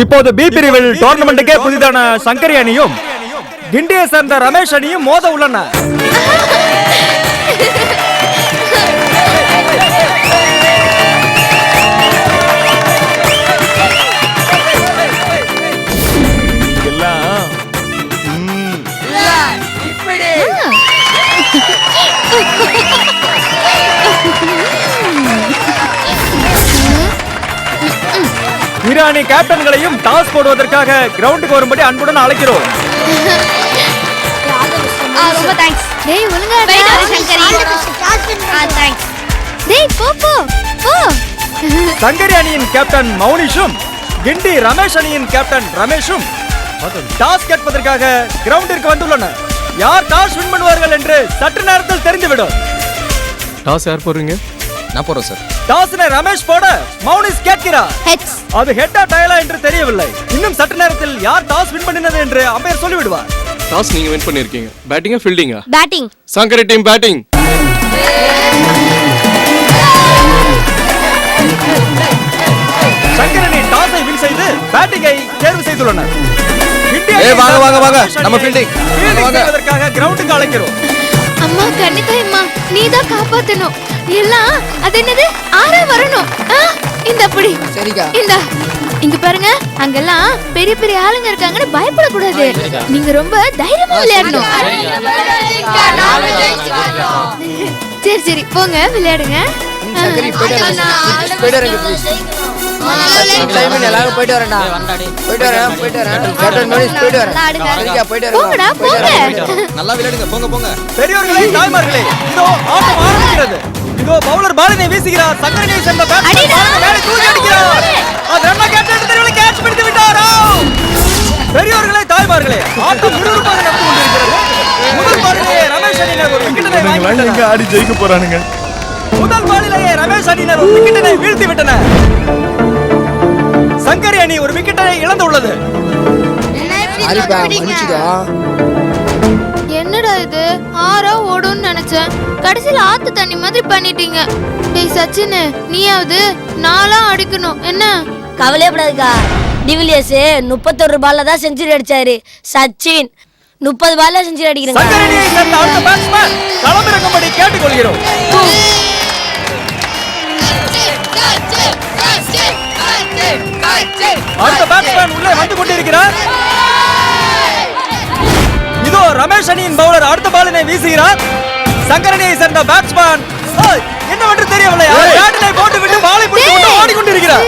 இப்போது பி பிரிவில் டோர்னமெண்ட்டுக்கே புதிதான சங்கரி அணியும் கிண்டியை சேர்ந்த ரமேஷ் அணியும் மோத உள்ளன. ஈரானி கேப்டன்களையும் டாஸ் போடுவதற்காக கிரவுண்டுக்கு வரும்படி அன்புடன் அழைக்கிறோம். ரொம்ப தேங்க்ஸ். டேய் ஒழுங்கா வெயிட் ஆ சங்கரி. தேங்க்ஸ். டேய் போ போ போ. சங்கரி அணியின் கேப்டன் மௌனிஷும் கிண்டி ரமேஷ் அணியின் கேப்டன் ரமேஷும் டாஸ் கேட்பதற்காக கிரவுண்டிற்கு வந்துள்ளனர். யார் டாஸ் வின் பண்ணுவார்கள் என்று சற்று நேரத்தில் தெரிந்துவிடும். டாஸ் யார் போறீங்க? நான் போறேன் சார். டாஸ்னை ரமேஷ் போட மௌனிஷ் கேட்கிறார். ஹெட்ஸ். அது ஹெட்டா டயலா என்று தெரியவில்லை. இன்னும் சற்று நேரத்தில் யார் டாஸ் வின் பண்ணினது என்று அம்பையர் சொல்லிவிடுவார். டாஸ் நீங்க வின் பண்ணிருக்கீங்க. பேட்டிங்கா ஃபீல்டிங்கா? பேட்டிங். Sankari team batting. சங்கரனி டாஸை வின் செய்து பேட்டிங்கை தேர்வு செய்துள்ளனர். வாங்க வாங்க வாங்க நம்ம ஃபீல்டிங் செய்வதற்காக கிரவுண்டுக்கு அழைக்கிறோம். அம்மா கண்ணிதாய் அம்மா நீதான் காப்பாத்தணும். எல்லாம் அது என்னது ஆறா வரணும். இந்த அப்படி சரிக்கா. இந்த இங்க பாருங்க அங்கெல்லாம் பெரிய பெரிய ஆளுங்க இருக்காங்கன்னு பயப்படக்கூடாது. நீங்க ரொம்ப தைரியமா விளையாடணும். சரி சரி போங்க விளையாடுங்க. சங்கரி போயிட்டு எல்லாரும் போயிட்டு வரேன்டா. போயிட்டு வரேன் கேப்டன் மோனிஷ் போயிட்டு வரேன். சரிக்கா போயிட்டு வரேன். போங்கடா போங்க. நல்லா விளையாடுங்க போங்க போங்க. பெரியவர்களே தாய்மார்களே இதோ ஆட்டம் ஆரம்பிக்கிறது. இதோ பவுலர் பாலினை வீசுகிறார். சங்கரனியை சேர்ந்த பேட்ஸ்மேன் பாலினை மேலே தூக்கி அடிக்கிறார். அது ரன்ன கேட்ச் தெரியல கேட்ச் பிடித்து விட்டார். பெரியவர்களே தாய்மார்களே ஆட்டம் விறுவிறுப்பாக நடந்து கொண்டிருக்கிறது. முதல் பாலிலேயே ரமேஷ் அணியினர் ஒரு விக்கெட்டை வாங்கி ஆடி ஜெயிக்க போறானுங்க. முதல் பாலிலேயே ரமேஷ் அணியினர் ஒரு விக்கெட்டை வீழ்த்தி விட்டனர். சங்கரி அணி ஒரு விக்கெட்டை இழந்துள்ளது. என்னடா இது ஆறா ஓடும்னு நினைச்சேன். கடைசியில ஆத்து தண்ணி மாதிரி பண்ணிட்டீங்க. டேய் சச்சின் நீயாவது நாளா அடிக்கணும் என்ன? கவலைப்படாதுக்கா. டிவிலியர்ஸ் 31 பால்ல தான் செஞ்சுரி அடிச்சாரு. சச்சின் 30 பால்ல செஞ்சுரி அடிக்கிறாங்க. சங்கரனியை சேர்ந்த அடுத்த பேட்ஸ்மேன் களமிறங்கும்படி கேட்டுக்கொள்கிறோம். அடுத்த பேட்ஸ்மேன் உள்ளே வந்து கொண்டிருக்கிறார். இதோ ரமேஷ் அணியின் பவுலர் அடுத்த பாலினை வீசுகிறார். சங்கரனியை சேர்ந்த பேட்ஸ்மேன் என்னவென்று தெரியவில்லை. பேட்டினை போட்டுவிட்டு பாலை பிடித்து கொண்டு ஓடிக்கொண்டிருக்கிறார்.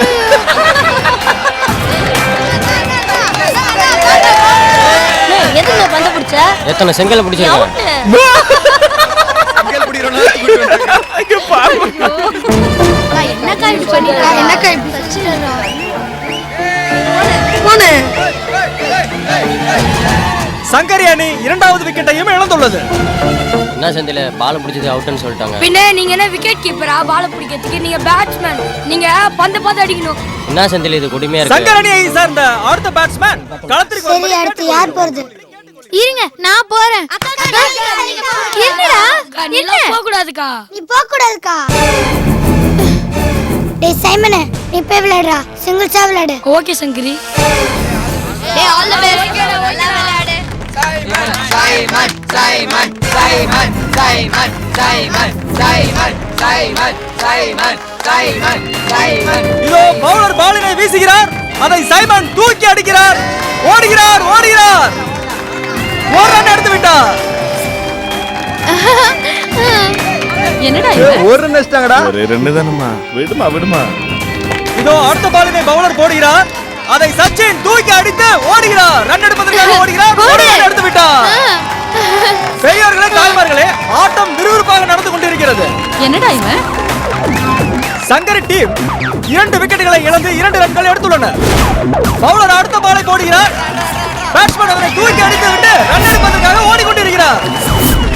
எதுக்கு பந்து பிடிச்ச? எத்தனை செங்கல் பிடிச்சிருக்கோம். செங்கல் பிடிறோம்னா இங்க பாருங்க. என்னக்கா இப்படி பண்ணிட்டா? என்னக்கா இப்படி சச்சினரா? போனே. சங்கரி அணி இரண்டாவது விக்கெட்டையும் இழந்துள்ளது. என்ன செந்தில பால் பிடிச்சது அவுட்னு சொல்லிட்டாங்க. பின்ன நீங்க என்ன விக்கெட் கீப்பரா? பால் பிடிக்கிறதுக்கு நீங்க பேட்ஸ்மேன். நீங்க பந்து பார்த்து அடிக்கணும். என்ன செந்தில இது கொடுமையா இருக்கு. சங்கரி அணியை சேர்ந்த அடுத்த பேட்ஸ்மேன் களத்திற்கு சரி அடுத்து யார் போறது? இருங்க நான் போறேன். என்னடா என்ன போக கூடாதுக்கா. நீ போக கூடாதுக்கா. டேய் சைமன் நீ போய் விளையாடுடா. சிங்கிள்ஸா விளையாடு. ஓகே சங்கரி. டேய் ஆல் தி பெஸ்ட். விளையாடு. Simon Simon Simon Simon Simon Simon Simon Simon Simon Simon Simon. இதோ பவுலர் பாலினை வீசுகிறார். அதை சைமன் தூக்கி அடிக்கிறார். ஓடுகிறார் ஓடுகிறார். ஒரு ரன் எடுத்து விட்டார். என்னடா ஒரு ரன் அடிச்சாங்கடா. ஒரு ரெண்டு தானம்மா. விடுமா. இதோ அடுத்த பாலினை பவுலர் போடுகிறார். அதை சச்சின் தூக்கி அடித்து ஓடுகிறார். ரன் எடுப்பதற்காக ஓடுகிறார். ஒரு ரன் எடுத்து விட்டார். பெரியவர்களே தாய்மார்களே ஆட்டம் விறுவிறுப்பாக நடந்து கொண்டிருக்கிறது. என்னடா இவன்? சங்கரி டீம் 2 விக்கெட்டுகளை இழந்து 2 ரன்கள் எடுத்துள்ளனர். பவுலர் அடுத்த பாலை போடுகிறார். பேட்ஸ்மேன் அவரை தூக்கி அடித்து விட்டு ரன் எடுப்பதற்காக ஓடிக்கொண்டிருக்கிறார்.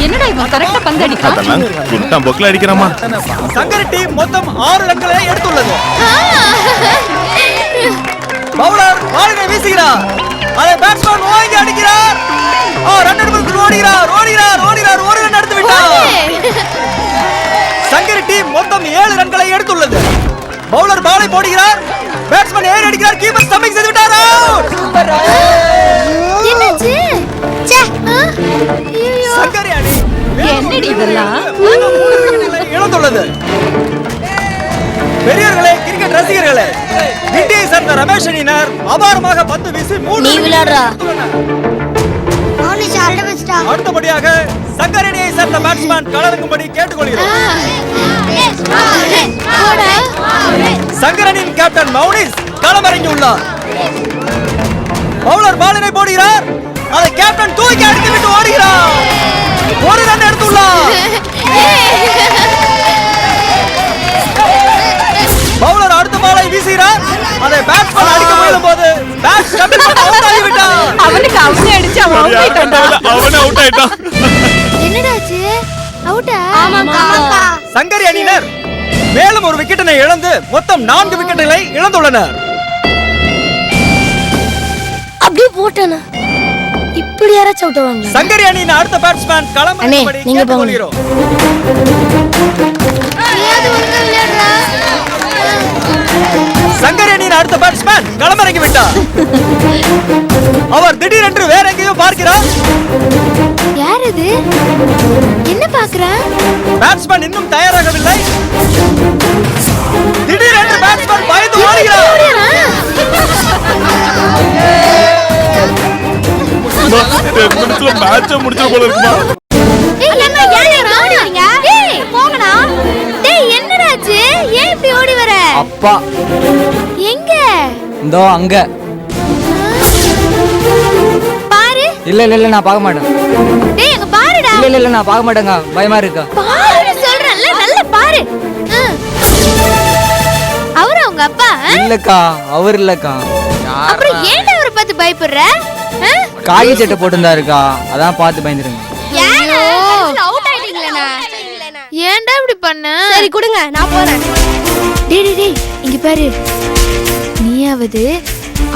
என்னடா இவன் கரெக்ட்டா பந்து அடிக்கான். அதெல்லாம் குட்டாம் பொக்ல அடிக்கறாமா. சங்கரி டீம் மொத்தம் 6 ரன்களை எடுத்துள்ளது. பவுலர் பாலினை வீசுகிறார். அதை பேட்ஸ்மேன் ஓங்கி அடிக்கிறார். ரன் எடுப்பதற்கு ஓடுகிறார். ஒரு ரன் எடுத்து விட்டார். சங்கரி டீம் மொத்தம் 7 ரன்களை எடுத்துள்ளது. பவுலர் பாலை போடுகிறார். பேட்ஸ்மேன் ஏறி அடிக்கிறார், கீப்பர் ஸ்டம்பிங் செய்து விட்டார். என்னாச்சு? ச்சே. ஐயோ. சங்கரி அணி என்னடி இதெல்லாம்? இழந்துள்ளது. பெரியவர்களே, கிரிக்கெட் ரசிகர்களே, இந்தியை சேர்ந்த ரமேஷ் அணியினர் அபாரமாக பந்து வீசி நீ விளையாடுறா. அடுத்தபடியாக சங்கரி அணியை சேர்ந்த பேட்ஸ்மேன் களமிறங்கும்படி கேட்டுக்கொள்கிறோம். சங்கர் அணியின் கேப்டன் மௌனிஸ் களமிறங்கி உள்ளார். பவுலர் பாலினை போடுகிறார், அதை கேப்டன் தூக்கி அடித்துவிட்டு ஓடுகிறார். ஒரு ரன் எடுத்துள்ளார். பவுலர் அடுத்த பாலை வீசுகிறார், அதை பேட்ஸ்மேன் அடிக்க முயலும் போது பேட் ஸ்டம்பில் பட்டு அவுட் ஆகிவிட்டார். அவனுக்கு அவனே அடிச்சு அவன் அவுட் ஆயிட்டான்டா. அவனே அவுட் ஆயிட்டான். என்னடாச்சு? அவுட்டா? சங்கரி அணியினர் மேலும் ஒரு விக்கெட்டினை இழந்து மொத்தம் 4 விக்கெட்டுகளை இழந்துள்ளனர். அப்படியே போட்டானா? இப்படி யாராச்சும் அவுட் ஆவாங்க? சங்கரி அணியின் அடுத்த பேட்ஸ்மேன் களமிறங்கும்படி நீங்க போங்க. கேட்டுக்கொள்கிறோம். நீயாவது ஒழுங்கா விளையாடுறா. சங்கரி அணியின் அடுத்த பேட்ஸ்மேன் களமிறங்கி விட்டார். அவர் திடீரென்று வேற எங்கேயோ பார்க்கிறார். யார் இது? என்ன பாக்குறான்? பேட்ஸ்மேன் இன்னும் தயாராகவில்லை. திடீரென்று பேட்ஸ்மேன் பயந்து ஓடுகிறார். மேட்ச முடிச்ச போல இருக்குமா? என்னடாச்சு? ஏன் இப்படி ஓடி வர? அப்பா எங்க? இந்தோ அங்க. பாரு. இல்ல நான் பார்க்க மாட்டேன். டேய் அங்க பாருடா. இல்ல நான் பார்க்க மாட்டேங்க, பயமா இருக்கா. பாரு சொல்றேன்ல, நல்லா பாரு. அவரு உங்க அப்பா? இல்லக்கா, அவர் இல்லக்கா. அப்புறம் ஏன்டா அவரை பார்த்து பயப்படுற? காகி சட்டை போட்டுருந்தாருக்கா, அதான் பார்த்து பயந்துருங்க. ஏன்டா இப்படி பண்ண? சரி கொடுங்க, நான் போறேன். டேய் இங்க பாரு. நீயாவது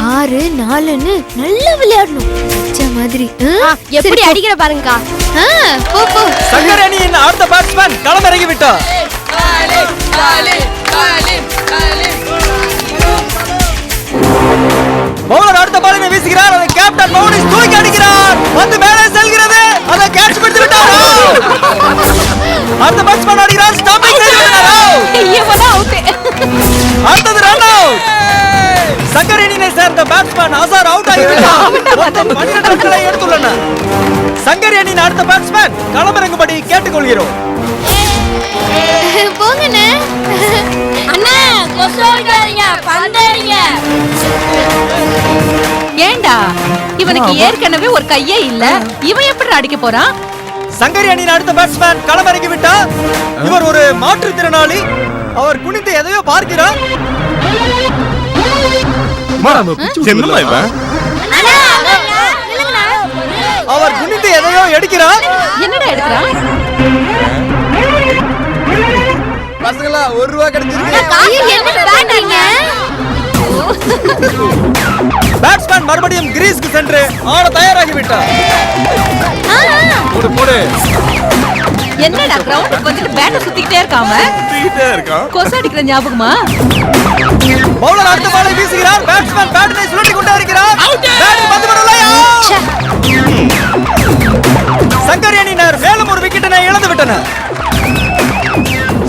6, 4ன்னு நல்லா விளையாடணும். அச்சா மாதிரி. எப்படி அடிக்கிற பாருங்கக்கா. போ போ. சங்கரி அணியின் அடுத்த பேட்ஸ்மேன் களமிறங்கி விட்டார். பவுலர் அடுத்த பாலினை வீசுகிறார், அதை கேப்டன் மௌனிஸ் தூக்கி அடிக்கிறார். பந்து மேலே செல்கிறது, அதை கேட்ச் பிடித்து விட்டார். அடுத்த பேட்ஸ்மேன் அடிக்கிறார், ஸ்டம்பிங் செய்து விட்டார். அடுத்தது ரன் அவுட். சங்கரி அணியை சேர்ந்த பேட்ஸ்மேன் அசார் அவுட் ஆகிவிட்டார். மொத்தம் 12 ரன்களை எடுத்துள்ளனர். சங்கரி அணியின் அடுத்த பேட்ஸ்மேன் களமிறங்கும்படி கேட்டுக்கொள்கிறோம். போங்கண்ணே. அண்ணா கொசோடாதீங்க, பந்தடிங்க. ஏண்டா இவனுக்கு ஏற்கனவே ஒரு கையே இல்ல, இவன் எப்படி அடிக்க போறான்? சங்கரி அணியின் அடுத்த பேட்ஸ்மேன் களமிறங்கி விட்டார். இவர் ஒரு மாற்றுத்திறனாளி. அவர் குனிந்து எதையோ பார்க்கிறார். என்னமா இவன்? அவர் குனிந்து எதையோ எடுக்கிறார். என்னடா எடுக்கிறான்? பசங்களா 1 ரூபாய் கிடைச்சிருக்கு. என்ன பண்றீங்க? பேட்ஸ்மேன் மறுபடியும் கிரீஸ்க்கு சென்று ஆட தயாராகி விட்டார். போடு. என்னடா கிரவுண்டுக்கு வந்துட்டு பேட்டை சுத்திக்கிட்டே இருக்காம கொசு அடிக்கிற ஞாபகமா? பவுலர் அடுத்த பாலை வீசுகிறார். பேட்ஸ்மேன் பேட்டினை சுழற்றி கொண்டே இருக்கிறார். பேட்டில் பந்து வரவில்லை. சங்கரி அணியினர் மேலும் ஒரு விக்கெட்டினை இழந்து விட்டனர்.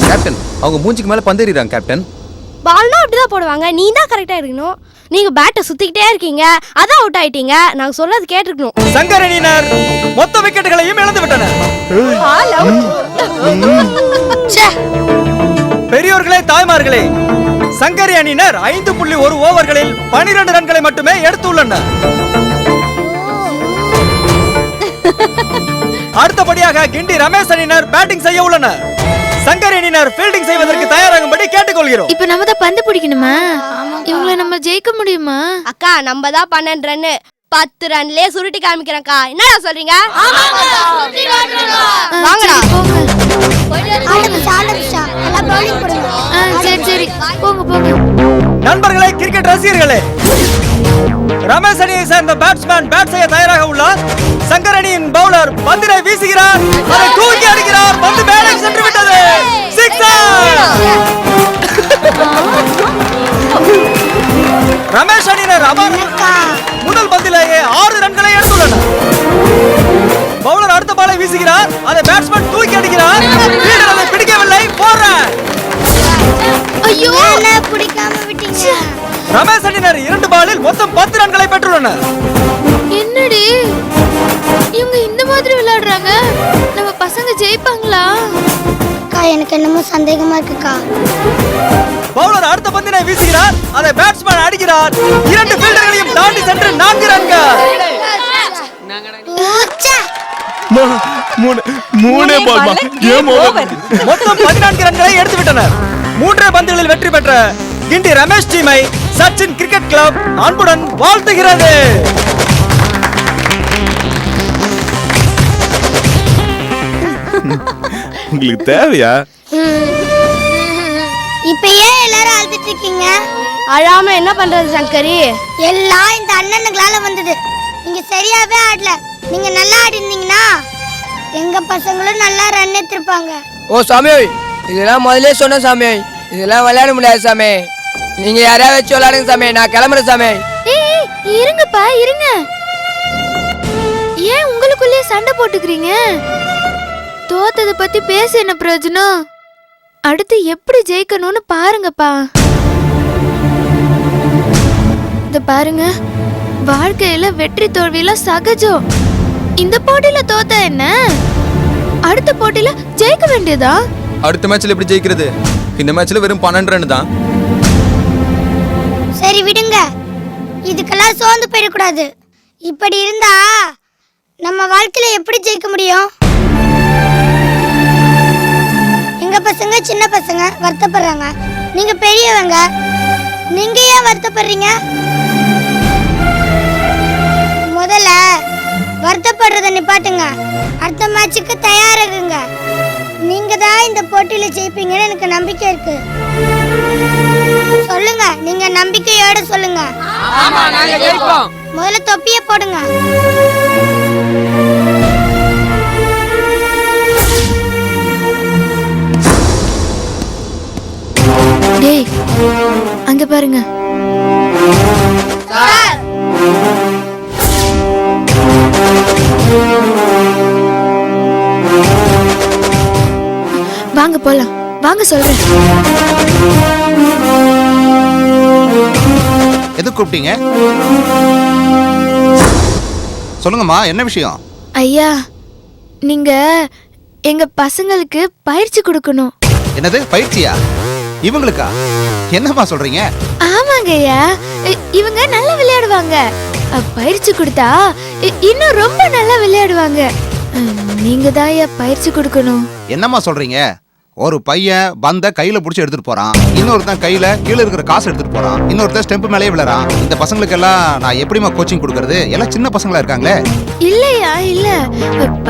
கேப்டன், அவங்க மூஞ்சிக்கு மேல பந்து எறிறாங்க கேப்டன். பால்னா அப்படிதான் போடுவாங்க, நீ தான் கரெக்டா இருக்கணும். நீங்க பேட்டை சுத்திக்கிட்டே இருக்கீங்க, அதான் அவுட் ஆயிட்டீங்க. நாங்க சொல்றது கேட்டிருக்கணும். சங்கரி அணியினர் மொத்த விக்கெட்டுகளையும் இழந்து விட்டனர். பெரியோர்களே, தாய்மார்களே, சங்கரி அணியினர் 5.1 ஓவர்களில் 12 ரன்களை மட்டுமே எடுத்துள்ளனர். அடுத்தபடியாக கிண்டி ரமேஷ் அணியினர் பேட்டிங் செய்ய உள்ளனர். சங்கரி அணியினர் ஃபீல்டிங் செய்வதற்கு தயாராகும்படி கேட்டுக்கொள்கிறோம். இப்ப நம்ம தான் பந்து பிடிக்கணுமா? இவங்கள நம்ம ஜெயிக்க முடியுமா? அக்கா, நம்ம தான் 12 ரன் 10 ரன்லயே சுருட்டி காமிக்கிறேன்க்கா. என்னடா சொல்றீங்க? வாங்கடா. சரி போங்க போங்க. நண்பர்களே, கிரிக்கெட் ரசிகர்களே, ரமேஷ் அணியை சேர்ந்த பேட்ஸ்மேன் பேட் செய்ய தயாராக உள்ளார். சங்கர் அணியின் பவுலர் பந்தினை வீசுகிறார், அதை தூக்கி அடிக்கிறார். பந்து மேலே சென்று விட்டது. சிக்ஸர். ரமேஷ் அணியினர் 2 பாலில் மொத்தம் 10 ரன்களை பெற்றுள்ளனர். என்னடி இவங்க இந்த மாதிரி விளையாடுறாங்க? நம்ம பசங்க ஜெயிப்பாங்களா? அக்கா எனக்கு என்னமோ சந்தேகமா இருக்குக்கா. பவுலர் அடுத்த பந்தினை வீசுகிறார், அதை பேட்ஸ்மேன் அடிக்கிறார். 2 ஃபீல்டர்களையும் தாண்டி சென்று 4 ரன்கள். மூணே பால் கேம் ஓவர். மொத்தம் 14 ரன்களை எடுத்து விட்டனர். 3 பந்துகளில் வெற்றி பெற்ற கிண்டி ரமேஷ் டீமை சச்சின் கிரிக்கெட் கிளப் அன்புடன் வாழ்த்துகிறது. உங்களுக்கு தேவையா? இப்ப ஏன் எல்லாரும் அழுதுட்டு இருக்கீங்க? அழாம என்ன பண்றது சங்கரி? எல்லாம் இந்த அண்ணனுங்களால வந்தது. நீங்க சரியாவே ஆடல. நீங்க நல்லா ஆடி இருந்தீங்கன்னா எங்க பசங்களும் நல்லா ரன் எடுத்திருப்பாங்க. ஓ சாமி, இதெல்லாம் முதல்ல சொன்ன சாமி. இதெல்லாம் விளையாட முடியாது சாமி. நீங்க யாரையா வச்சு விளையாடுங்க சாமி. நான் கிளம்புறேன் சாமி. ஏய் இருங்கப்பா இருங்க. ஏன் உங்களுக்குள்ளே சண்டை போட்டுக்கிறீங்க? தோத்தத பத்தி பேச என்ன பிரயோஜனம்? அடுத்து எப்படி ஜெயிக்கணும்னு பாருங்கப்பா. இத பாருங்க, வாழ்க்கையில வெற்றி தோல்வியில சகஜம். இந்த போட்டியில தோத்தா என்ன, அடுத்த போட்டியில ஜெயிக்க வேண்டியதா? அடுத்த மேட்ச்ல எப்படி ஜெயிக்கிறது? இந்த மேட்ச்ல வெறும் 12 ரன் தான். சரி விடுங்க, இதுக்கெல்லாம் சோர்ந்து போயிடக்கூடாது. இப்படி இருந்தா நம்ம வாழ்க்கையில எப்படி ஜெயிக்க முடியும்? எங்க பசங்க சின்ன பசங்க வருத்தப்படுறாங்க, நீங்க பெரியவங்க, நீங்க ஏன் வருத்தப்படுறீங்க? முதல்ல வருத்தப்படுறத நிப்பாட்டுங்க. அடுத்த மேட்சுக்கு தயாராகுங்க. நீங்க தான் இந்த போட்டியில ஜெயிப்பீங்கன்னு எனக்கு நம்பிக்கை இருக்கு. சொல்லுங்க, நீங்க நம்பிக்கையோட சொல்லுங்க. ஆமா, நாங்க ஜெயிப்போம். முதல்ல தொப்பியை போடுங்க. டேய் அங்க பாருங்க. வாங்க போலாம், வாங்க சொல்றேன். எது கூப்பிட்டீங்க? சொல்லுங்கம்மா, என்ன விஷயம்? ஐயா, நீங்க எங்க பசங்களுக்கு பயிற்சி கொடுக்கணும். என்னது பயிற்சியா? இவங்களுக்கா? என்னம்மா சொல்றீங்க? ஆமாங்க ஐயா, இவங்க நல்லா விளையாடுவாங்க. பயிற்சி கொடுத்தா இன்னும் ரொம்ப நல்லா விளையாடுவாங்க. நீங்க தான் ஐயா பயிற்சி கொடுக்கணும். என்னம்மா சொல்றீங்க? ஒரு பையன் பந்த கையில புடிச்சு எடுத்துட்டு போறான், இன்னொருத்தன் கையில கீழே இருக்கிற காசு எடுத்துட்டு போறான், இன்னொருத்தன் ஸ்டெம்ப் மேலே விளையாடுறான். இந்த பசங்களுக்கு எல்லாம் நான் எப்படிமா கோச்சிங் கொடுக்கறது? எல்லாம் சின்ன பசங்களா இருக்காங்களே. இல்லையா, இல்ல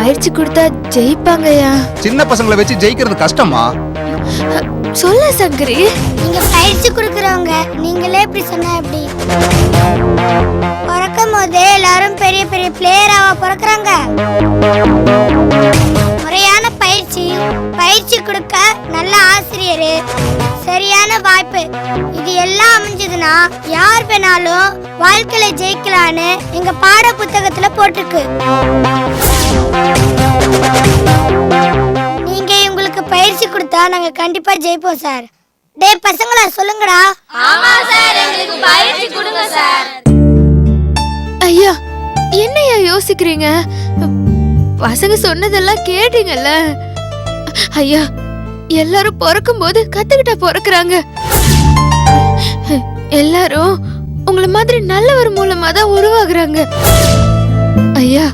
பயிற்சி கொடுத்தா ஜெயிப்பாங்கய்யா. சின்ன பசங்களை வச்சு ஜெயிக்கிறது கஷ்டமா? சொல்ல சங்கரி. நீங்க பயிற்சி கொடுக்கறவங்க, நீங்களே இப்படி சொன்னா எப்படி? பிறக்கும் போதே எல்லாரும் பெரிய பெரிய பிளேயராவா பிறக்குறாங்க. முறையான பயிற்சி கொடுக்க நல்ல ஆசிரியர், சரியான வாய்ப்பு, இது எல்லாம் அமைஞ்சதுன்னா யார் வேணாலும் வாழ்க்கையில ஜெயிக்கலான்னு எங்க பாட புத்தகத்துல போட்டிருக்கு. நீங்க இவங்களுக்கு பயிற்சி கொடுத்தா நாங்க கண்டிப்பா ஜெயிப்போம் சார். டேய் பசங்களா சொல்லுங்கடா. ஆமா சார், எங்களுக்கு பயிற்சி கொடுங்க சார். ஐயா, என்னையா யோசிக்கிறீங்க? பசங்க சொன்னதெல்லாம் கேட்டீங்கல்ல? ஐயா, எல்லாரும் பிறக்கும் போது கத்துக்கிட்டா பிறக்குறாங்க. எல்லாரும் உங்களை மாதிரி நல்லவர் மூலமா தான் உருவாகுறாங்க. ஐயா,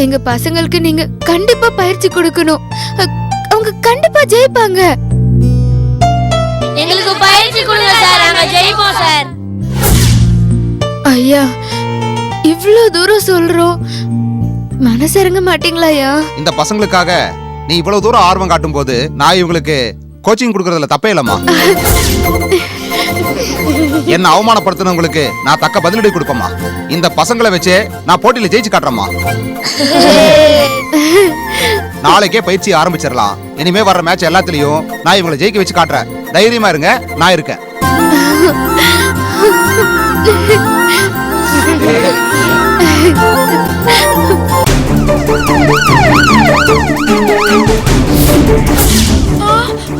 எங்க பசங்களுக்கு நீங்க கண்டிப்பா பயிற்சி கொடுக்கணும். அவங்க கண்டிப்பா ஜெயிப்பாங்க. எங்களுக்கு பயிற்சி கொடுங்க சார், நாங்க ஜெயிப்போம் சார். ஐயா, இவ்ளோ தூரம் சொல்றோம், மனசரங்க மாட்டீங்களா ஐயா? இந்த பசங்களுக்காக நீ இவ்வளவு தூரம் ஆர்வம் காட்டும் போது நான் இவங்களுக்கு கோச்சிங் கொடுக்கறதுல தப்பே இல்லம்மா. என்ன அவமானப்படுத்தினவங்களுக்கு நான் தக்க பதிலடி கொடுப்பேம்மா. இந்த பசங்களை வச்சு நான் போட்டியில ஜெயிச்சு காட்டுறேம்மா. நாளைக்கே பயிற்சி ஆரம்பிச்சிடலாம். இனிமே வர்ற மேட்ச் எல்லாத்துலயும் நான் இவங்களை ஜெயிக்க வச்சு காட்டுறேன். தைரியமா இருங்க, நான் இருக்கேன்.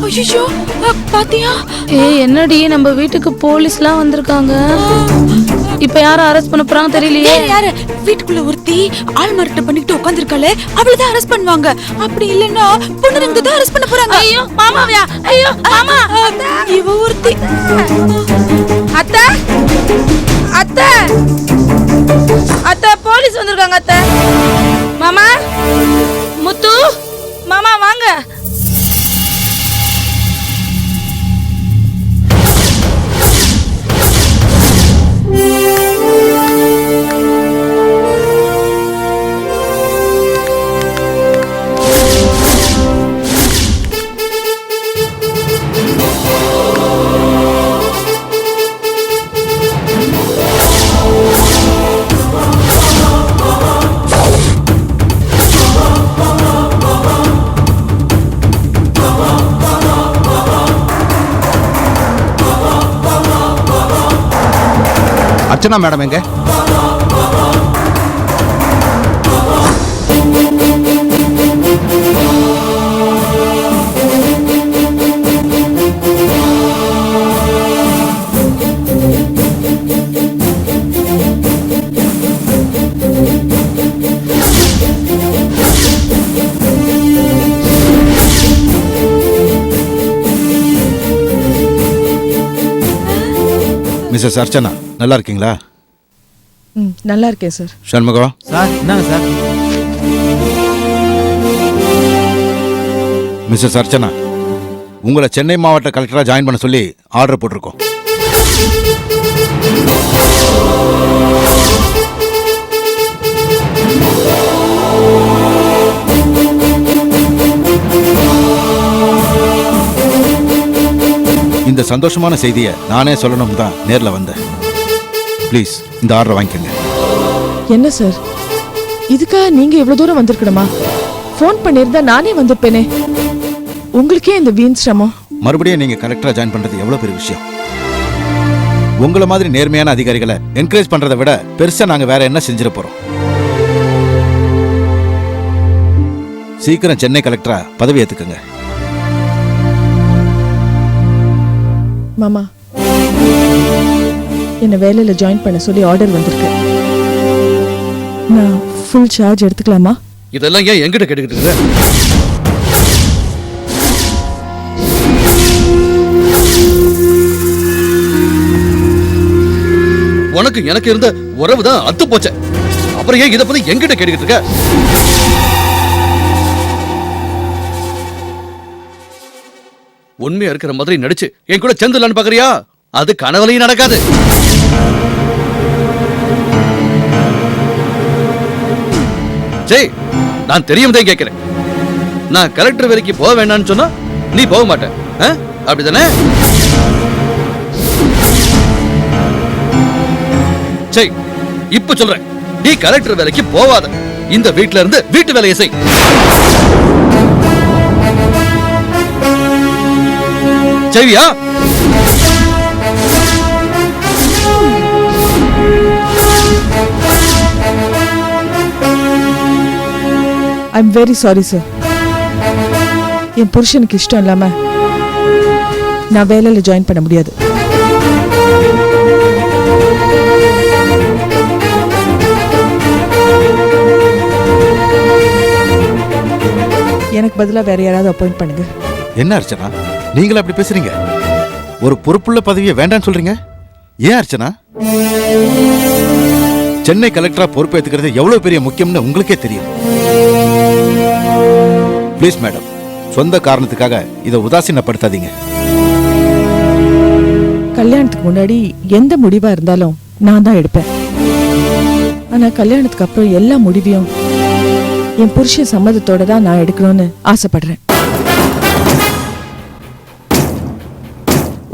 ஐயோ பாத்தியா? ஏய் என்னடி நம்ம வீட்டுக்கு போலீஸ்லாம் வந்திருக்காங்க. இப்ப யார அரெஸ்ட் பண்ண போறாங்க தெரியலையே. யாரு? வீட்டுக்குள்ள ஒருத்தி ஆள் மரட்ட பண்ணிட்டு உட்கார்ந்திருக்காளே, அவள தான் அரெஸ்ட் பண்ணுவாங்க. அப்படி இல்லன்னா பொண்ணுங்க தான் அரெஸ்ட் பண்ண போறாங்க. ஐயோ மாமாவியா? ஐயோ மாமா. இவ ஒருத்தி. அத்தை அத்தை அத்தை போலீஸ் வந்திருக்காங்க அத்தை. மாமா முத்து மாமா வாங்க. அர்ச்சனா மேடம் எங்க? மிஸ்ஸஸ் அர்ச்சனா நல்லா இருக்கீங்களா? நல்லா இருக்கேன் சார். சண்முகம் சார் என்னங்க சார்? மிஸ்ஸஸ் அர்ச்சனா உங்களை சென்னை மாவட்ட கலெக்டரா ஜாயின் பண்ண சொல்லி ஆர்டர் போட்டிருக்கோம். இந்த சந்தோஷமான செய்தியை நானே சொல்லணும் தான் நேர்ல வந்தேன். ப்ளீஸ் இந்த ஆர்டரை வாங்கிக்கோங்க. என்ன சார், இதுக்காக நீங்க இவ்வளவு தூரம் வந்திருக்கணுமா? ஃபோன் பண்ணியிருந்தா நானே வந்திருப்பேனே. உங்களுக்கே இந்த வீண் சிரமம். மறுபடியும் நீங்க கலெக்டரா ஜாயின் பண்றது எவ்வளவு பெரிய விஷயம். உங்களை மாதிரி நேர்மையான அதிகாரிகளை என்கரேஜ் பண்றதை விட பெருசா நாங்க வேற என்ன செஞ்சிட போறோம். சீக்கிரம் சென்னை கலெக்டரா பதவி ஏத்துக்குங்க. மாமா என்ன வேலையில ஜாயின் பண்ண சொல்லி ஆர்டர் வந்திருக்கு. நான் ஃபுல் சார்ஜ் எடுத்துக்கலாமா? இதெல்லாம் ஏன் என்கிட்ட கேட்டுக்கிட்டு இருக்க? உனக்கு எனக்கு இருந்த உறவு தான் அத்து போச்ச. அப்புறம் ஏன் இதை பத்தி என்கிட்ட கேட்டுக்கிட்டு இருக்க? உண்மையா இருக்கிற மாதிரி நடிச்சு என் கூட சேர்ந்துடலான்னு பாக்குறியா? அது கனவுலையும் நடக்காது. ஜெய், நான் தெரியும் தான் கேட்கிறேன். நான் கலெக்டர் வரைக்கும் போக வேண்டாம்னு சொன்னா நீ போக மாட்ட, அப்படிதானே? ஜெய், இப்ப சொல்றேன், நீ கலெக்டர் வேலைக்கு போவாத. இந்த வீட்ல இருந்து வீட்டு வேலையை செய். செய்வியா? I'm very sorry sir. என் புருஷனுக்கு இஷ்டம் இல்லாம நான் வேலையில ஜாயின் பண்ண முடியாது. எனக்கு பதிலா வேற யாராவது அப்பாயிண்ட் பண்ணுங்க. என்ன அர்ச்சனா நீங்களா அப்படி பேசுறீங்க? ஒரு பொறுப்புள்ள பதவியை வேண்டாம்னு சொல்றீங்க. ஏன் அர்ச்சனா? சென்னை கலெக்டரா பொறுப்பேற்றுக்கிறது எவ்வளவு பெரிய முக்கியம்னு உங்களுக்கே தெரியும். ப்ளீஸ் மேடம், சொந்த காரணத்துக்காக இதை உதாசீனப்படுத்தாதீங்க. கல்யாணத்துக்கு முன்னாடி எந்த முடிவா இருந்தாலும் நான் தான் எடுப்பேன். ஆனா கல்யாணத்துக்கு அப்புறம் எல்லா முடிவையும் என் புருஷன் சம்மதத்தோட தான் நான் எடுக்கணும்னு ஆசைப்படுறேன்.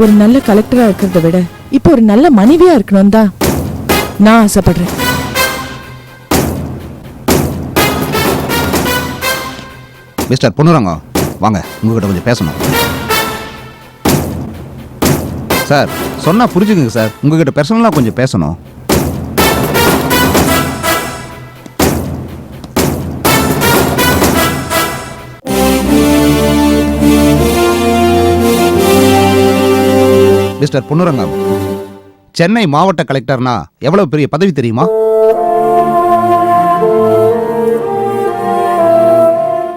ஒரு நல்ல கலெக்டரா இருக்கிறத விட இப்போ ஒரு நல்ல மனைவியா இருக்கணும் தான் நான் ஆசைப்படுறேன். மிஸ்டர் பொன்னுரங்க, வாங்க, உங்ககிட்ட கொஞ்சம் பேசணும். சார் சொன்னா புரிஞ்சுக்குங்க சார், உங்ககிட்ட பர்சனலா கொஞ்சம் பேசணும். மிஸ்டர் பொன்னுரங்கம், சென்னை மாவட்ட கலெக்டர்னா எவ்வளவு பெரிய பதவி தெரியுமா?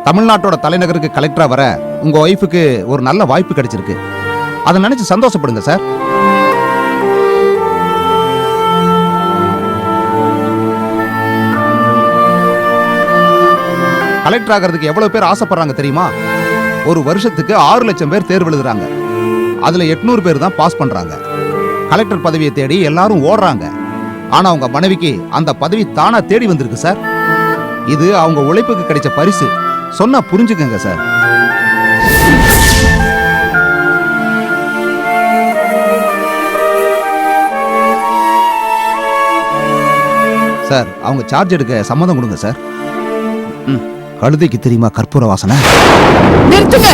தமிழ்நாட்டோட தலைநகருக்கு கலெக்டரா வர உங்க ஒய்ஃபுக்கு ஒரு நல்ல வாய்ப்பு கிடைச்சிருக்கு. அதை நினைச்சு சந்தோஷப்படுங்க சார். கலெக்டர் ஆகிறதுக்கு எவ்வளவு பேர் ஆசைப்படுறாங்க தெரியுமா? ஒரு வருஷத்துக்கு 6 லட்சம் பேர் தேர்வு எழுதுறாங்க. அதுல 800 பேர் தான் பாஸ் பண்றாங்க. கலெக்டர் பதவியை தேடி எல்லாரும் ஓடுறாங்க. ஆனா அவங்க மனைவிக்கு அந்த பதவி தானா தேடி வந்திருக்கு சார். இது அவங்க உழைப்புக்கு கிடைச்ச பரிசு. சொன்னா புரிஞ்சுக்கங்க சார். சார், அவங்க சார்ஜ் எடுக்க சம்மதம் கொடுங்க சார். கழுதைக்கு தெரியுமா கற்பூர வாசனை? நிறுத்துங்க.